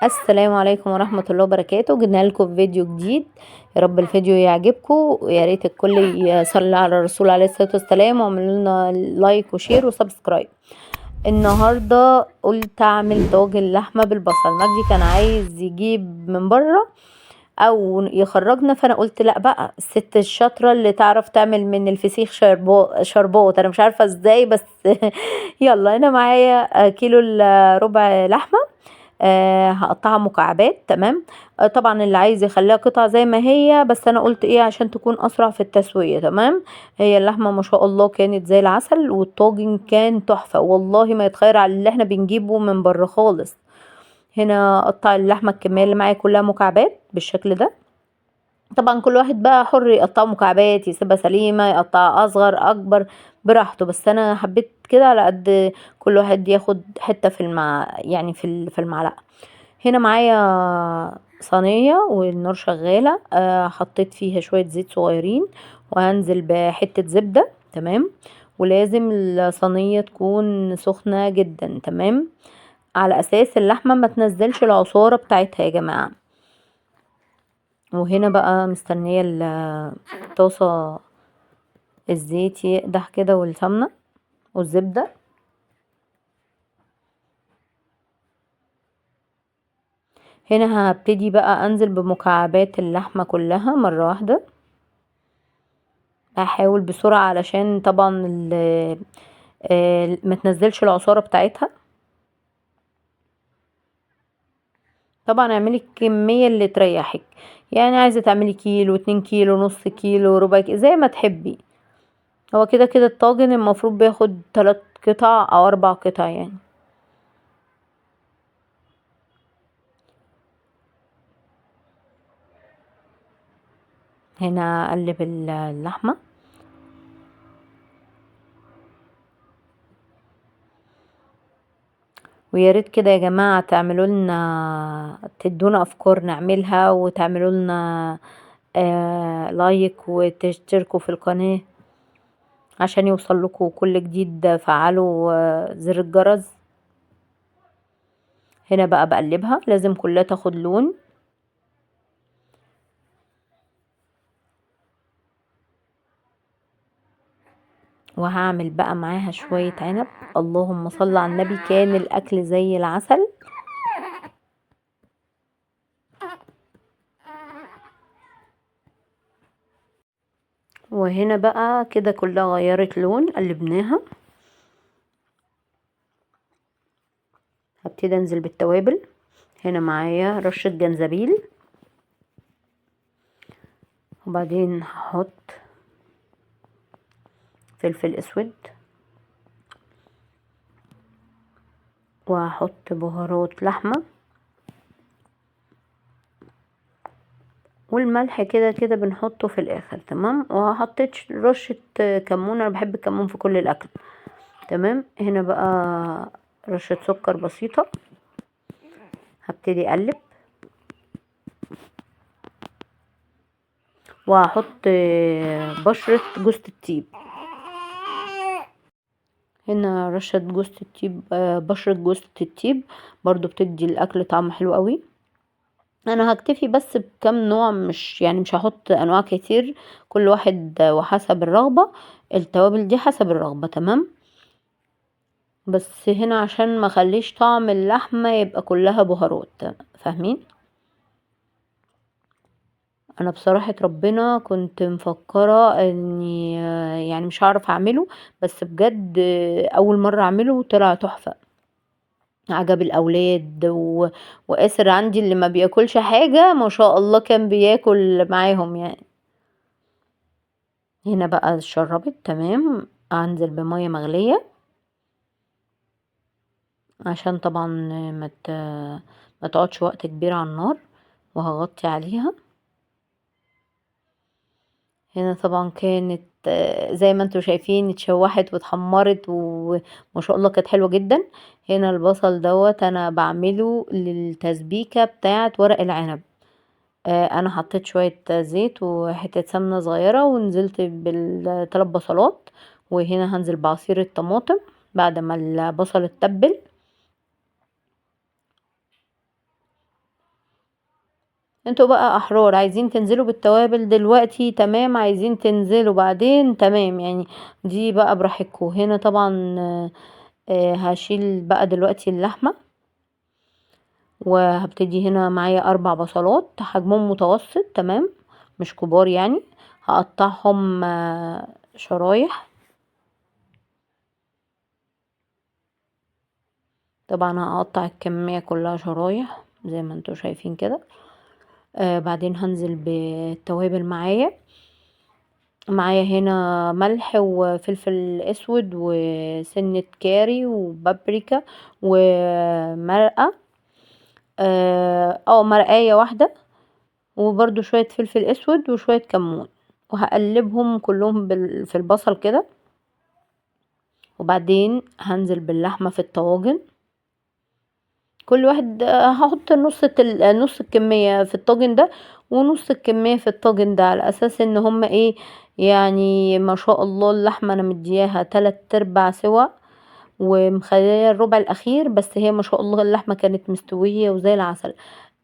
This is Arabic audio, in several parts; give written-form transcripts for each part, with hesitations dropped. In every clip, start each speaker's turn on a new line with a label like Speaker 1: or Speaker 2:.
Speaker 1: السلام عليكم ورحمة الله وبركاته. جبنا لكم فيديو جديد. يا رب الفيديو يعجبكم، ويا ريت الكل يصلي على الرسول عليه الصلاة والسلام، واعملوا لنا لايك وشير وسبسكرايب. النهارده قلت اعمل طاجن لحمة بالبصل. مجدي كان عايز يجيب من بره او يخرجنا، فانا قلت لا بقى، الست الشاطرة اللي تعرف تعمل من الفسيخ شربات. انا مش عارفة ازاي بس يلا. انا معايا كيلو الا ربع لحمة. هقطعها مكعبات. تمام. طبعا اللي عايز يخليها قطع زي ما هي، بس انا قلت ايه عشان تكون اسرع في التسوية. تمام. هي اللحمة ما شاء الله كانت زي العسل، والطاجن كان تحفة والله، ما يتخير على اللي احنا بنجيبه من بره خالص. هنا اقطع اللحمة الكمية اللي معايا كلها مكعبات بالشكل ده. طبعا كل واحد بقى حر يقطعه مكعبات، يسيبها سليمة، يقطعها اصغر اكبر براحته، بس انا حبيت كده على قد كل واحد ياخد حتة يعني في المعلقة. هنا معايا صينية والنار شغالة. حطيت فيها شوية زيت صغيرين، وهنزل بحتة زبدة. تمام. ولازم الصينية تكون سخنة جدا. تمام. على اساس اللحمة ما تنزلش العصارة بتاعتها يا جماعة. وهنا بقى مستنية الطاسة، الزيت يقدح كده والسمنة والزبدة. هنا هبتدي بقى انزل بمكعبات اللحمة كلها مرة واحدة. هحاول بسرعة علشان طبعا ما تنزلش العصارة بتاعتها. طبعا اعملي الكمية اللي تريحك، يعني عايزة تعملي كيلو، 2 كيلو، نص كيلو، ربع كيلو، زي ما تحبي. هو كده كده الطاجن المفروض بياخد 3 قطع او 4 قطع يعني. هنا اقلب اللحمة. ويا ريت كده يا جماعة تعملوا لنا، تدونا افكار نعملها، وتعملوا لنا لايك، وتشتركوا في القناة عشان يوصل لكم كل جديد. فعلوا زر الجرس. هنا بقى بقلبها، لازم كلها تاخد لون. وهعمل بقى معاها شوية عنب. اللهم صل على النبي، كان الاكل زي العسل. وهنا بقى كده كلها غيرت لون، قلبناها. هبتدي انزل بالتوابل. هنا معايا رشة جنزبيل، وبعدين هحط فلفل اسود، وهحط بهارات لحمة، والملح كده كده بنحطه في الاخر. تمام. وحطيت رشة كمون، انا بحب الكمون في كل الاكل. تمام. هنا بقى رشة سكر بسيطة. هبتدي اقلب، وهحط بشرة جوز الطيب. هنا رشة جوز الطيب، بشرة جوز الطيب برضو بتدي الاكل طعم حلو قوي. انا هكتفي بس بكم نوع، مش هحط انواع كتير، كل واحد وحسب الرغبة. التوابل دي حسب الرغبة. تمام. بس هنا عشان ما خليش طعم اللحمة يبقى كلها بهارات. فاهمين؟ انا بصراحة ربنا كنت مفكرة اني يعني مش هعرف اعمله، بس بجد اول مرة اعمله طلع تحفة. عجب الاولاد واسر عندي اللي ما بياكلش حاجة ما شاء الله كان بياكل معاهم يعني. هنا بقى اتشربت. تمام. انزل بمية مغلية عشان طبعا ما تقعدش وقت كبير على النار، وهغطي عليها. هنا طبعا كانت زي ما انتوا شايفين اتشوحت واتحمرت، وما شاء الله كانت حلوة جدا. هنا البصل دوت انا بعمله للتسبيكة بتاعة ورق العنب. انا حطيت شوية زيت وحتة سمنة صغيرة، ونزلت بال3 بصلات. وهنا هنزل بعصير الطماطم بعد ما البصل اتبل. انتوا بقى احرار، عايزين تنزلوا بالتوابل دلوقتي تمام، عايزين تنزلوا بعدين تمام، يعني دي بقى براحتكم. هنا طبعا هشيل بقى دلوقتي اللحمة، وهبتدي هنا معايا 4 بصلات حجمهم متوسط تمام، مش كبار يعني. هقطعهم شرايح. طبعا هقطع الكمية كلها شرايح زي ما انتوا شايفين كده. بعدين هنزل بالتوابل معايا هنا ملح وفلفل اسود وسنة كاري وبابريكا ومرقة مرقاية واحدة، وبرضو شوية فلفل اسود وشوية كمون، وهقلبهم كلهم في البصل كده. وبعدين هنزل باللحمة في الطواجن، كل واحد هحط نص الكمية في الطاجن ده ونص الكمية في الطاجن ده، على اساس ان هما ايه يعني، ما شاء الله اللحمة انا مدياها 3/4 سوا، ومخليه الربع الاخير بس، هي ما شاء الله اللحمة كانت مستوية وزي العسل.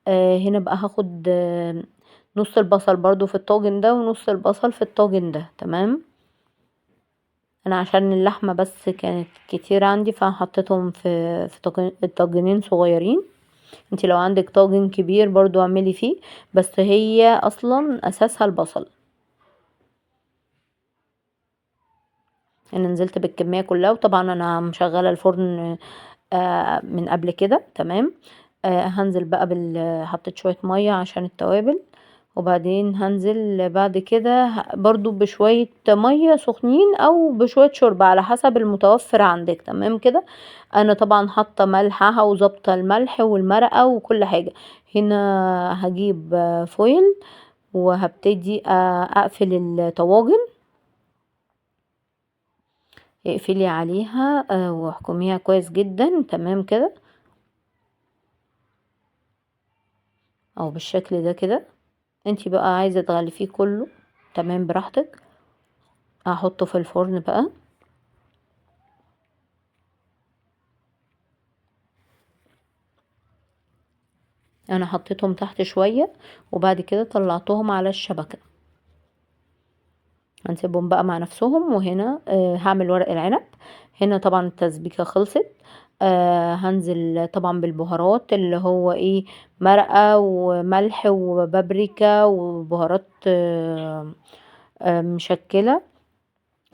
Speaker 1: هنا بقى هاخد نص البصل برضو في الطاجن ده ونص البصل في الطاجن ده تمام. انا عشان اللحمة بس كانت كتير عندي فحطيتهم في طاجنين صغيرين. انتي لو عندك طاجن كبير برضو اعملي فيه، بس هي اصلا اساسها البصل. انا نزلت بالكمية كلها، وطبعا انا مشغلة الفرن من قبل كده تمام. هنزل بقى حطيت شوية مية عشان التوابل، وبعدين هنزل بعد كده برضو بشوية مية سخنين او بشوية شوربة على حسب المتوفر عندك تمام كده. انا طبعا حاطة ملحها وظابطة الملح والمرقة وكل حاجة. هنا هجيب فويل وهبتدي اقفل الطواجن. اقفلي عليها واحكميها كويس جدا تمام كده، او بالشكل ده كده. انتي بقى عايزة تغلفيه كله تمام براحتك. هحطه في الفرن بقى. انا حطيتهم تحت شوية وبعد كده طلعتهم على الشبكة، هنسيبهم بقى مع نفسهم. وهنا هعمل ورق العنب. هنا طبعا التسبيكة خلصت. هنزل طبعا بالبهارات اللي هو ايه، مرقة وملح وبابريكا وبهارات مشكلة.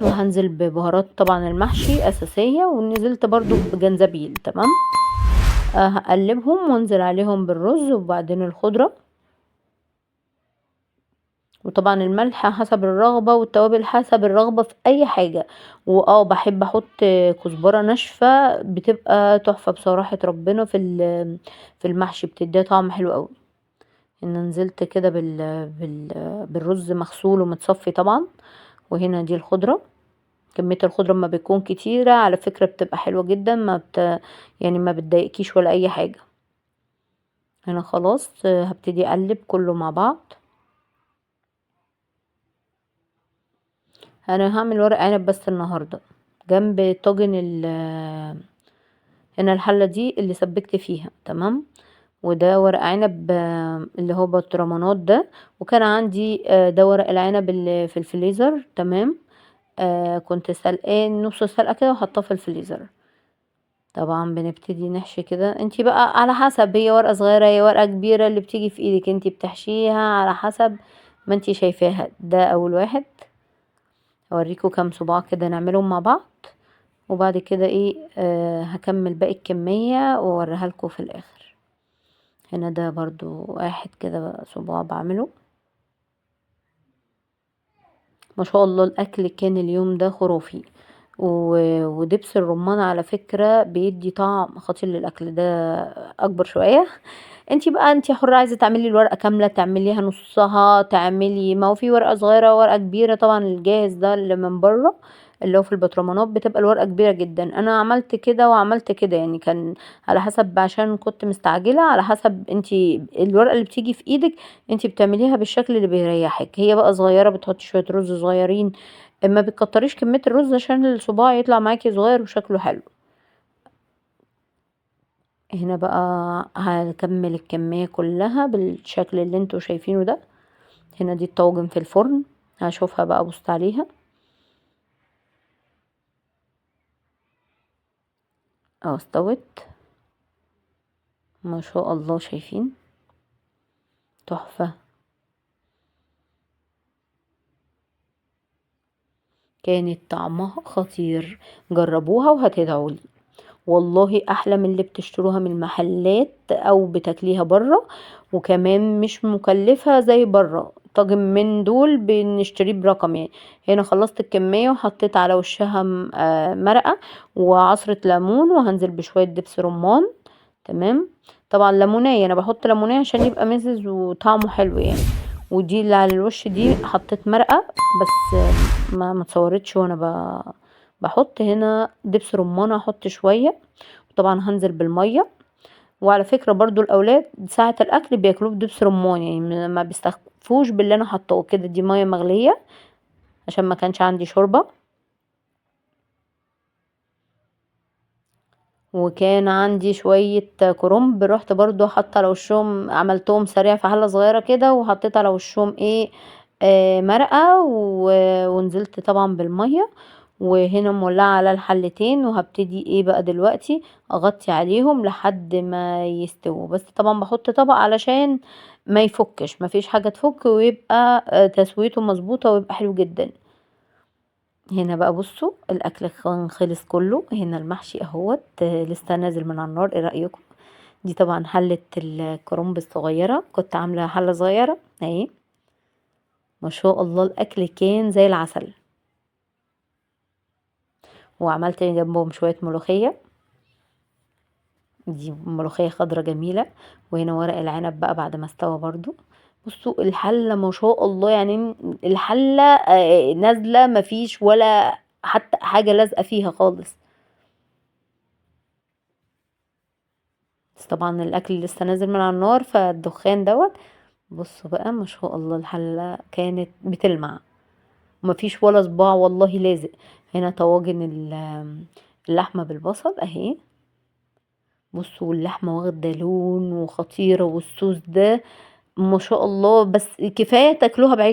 Speaker 1: وهنزل ببهارات طبعا المحشي اساسية، ونزلت برضو بجنزبيل تمام. هقلبهم وانزل عليهم بالرز وبعدين الخضرة. وطبعا الملح حسب الرغبة والتوابل حسب الرغبة في اي حاجة. بحب احط كزبرة ناشفة بتبقى تحفة بصراحة ربنا في المحشي، بتديها طعم حلو قوي. ان نزلت كده بالرز مغسول ومتصفي طبعا. وهنا دي الخضرة. كمية الخضرة ما بتكون كتيرة على فكرة بتبقى حلوة جدا، يعني ما بتضايقكيش ولا اي حاجة. هنا خلاص هبتدي اقلب كله مع بعض. انا هعمل ورق عنب بس النهاردة جنب طاجن هنا الحلة دي اللي سبكت فيها تمام. وده ورق عنب اللي هو برطمانات ده. وكان عندي ده ورق العنب اللي في الفريزر تمام. كنت سلقان نص سلقة كده وحطاه في الفريزر. طبعا بنبتدي نحشي كده، انتي بقى على حسب، هي ورقة صغيرة هي ورقة كبيرة اللي بتيجي في ايدك انتي بتحشيها على حسب ما انتي شايفاها. ده اول واحد، اوريكم كام صباع كده نعملهم مع بعض، وبعد كده ايه هكمل باقي الكمية واوريها لكم في الاخر. هنا ده برضو واحد كده صباع بعمله. ما شاء الله الاكل كان اليوم ده خرافي. ودبس الرمان على فكرة بيدي طعم خطير للاكل ده، اكبر شوية. انتي حرة، عايزة تعملي الورقة كاملة تعمليها نصها، تعملي ما هو في ورقة صغيرة ورقة كبيرة. طبعا الجاهز ده اللي من بره اللي هو في البطرمانات بتبقى الورقة كبيرة جدا. انا عملت كده وعملت كده، يعني كان على حسب، عشان كنت مستعجلة، على حسب انتي الورقة اللي بتيجي في ايدك انتي بتعمليها بالشكل اللي بيريحك. هي بقى صغيرة بتحطي شوية رز صغيرين، ما بتكتريش كمية الرز عشان الصباع يطلع معاكي صغير وشكله حلو. هنا بقى هكمل الكمية كلها بالشكل اللي انتوا شايفينه ده. هنا دي الطواجن في الفرن، هشوفها بقى بص عليها اه استوت ما شاء الله، شايفين تحفة. كانت طعمها خطير، جربوها وهتدعولي. والله احلى من اللي بتشتروها من المحلات او بتاكليها بره، وكمان مش مكلفة زي بره. طاجن من دول بنشتريه برقم يعني. هنا خلصت الكمية وحطيت على وشها مرقة وعصرة ليمون، وهنزل بشوية دبس رمان. تمام. طبعا ليمونية، انا بحط ليمونية عشان يبقى مزز وطعمه حلو يعني. ودي اللي على الوش دي حطيت مرقة بس ما تصورتش وانا بحط هنا دبس رمان، احط شوية. طبعا هنزل بالمية. وعلى فكرة برضو الاولاد ساعة الاكل بياكلوه بدبس رمان، يعني ما بيستخفوش باللي انا حطاه كده. دي مية مغلية عشان ما كانش عندي شوربة. وكان عندي شوية كرنب، رحت برضو حاطة على وشهم، عملتهم سريع في حلة صغيرة كده وحطيت على وشهم ايه مرقة ونزلت طبعا بالمية. وهنا مولعة على الحلتين، وهبتدي ايه بقى دلوقتي اغطي عليهم لحد ما يستووا. بس طبعا بحط طبق علشان ما يفكش، ما فيش حاجة تفك، ويبقى تسويته مظبوطة ويبقى حلو جدا. هنا بقى بصوا الاكل كان خلص كله. هنا المحشي اهوت لسه نازل من على النار، ايه رايكم؟ دي طبعا حله الكرنب الصغيره، كنت عامله حله صغيره اهي. ما شاء الله الاكل كان زي العسل. وعملت جنبهم شويه ملوخيه، دي ملوخيه خضرة جميله. وهنا ورق العنب بقى بعد ما استوى برضو. بصوا الحله ما شاء الله، يعني الحله نازله مفيش ولا حتى حاجه لازقه فيها خالص. بس طبعا الاكل لسه نازل من على النار فالدخان دوت. بصوا بقى ما شاء الله الحلة كانت بتلمع، ومفيش ولا صباع والله لازق. هنا طواجن اللحمة بالبصل اهي. بصوا اللحمة واخدة لون وخطيرة، والصوص ده ما شاء الله. بس كفاية تاكلوها بعيش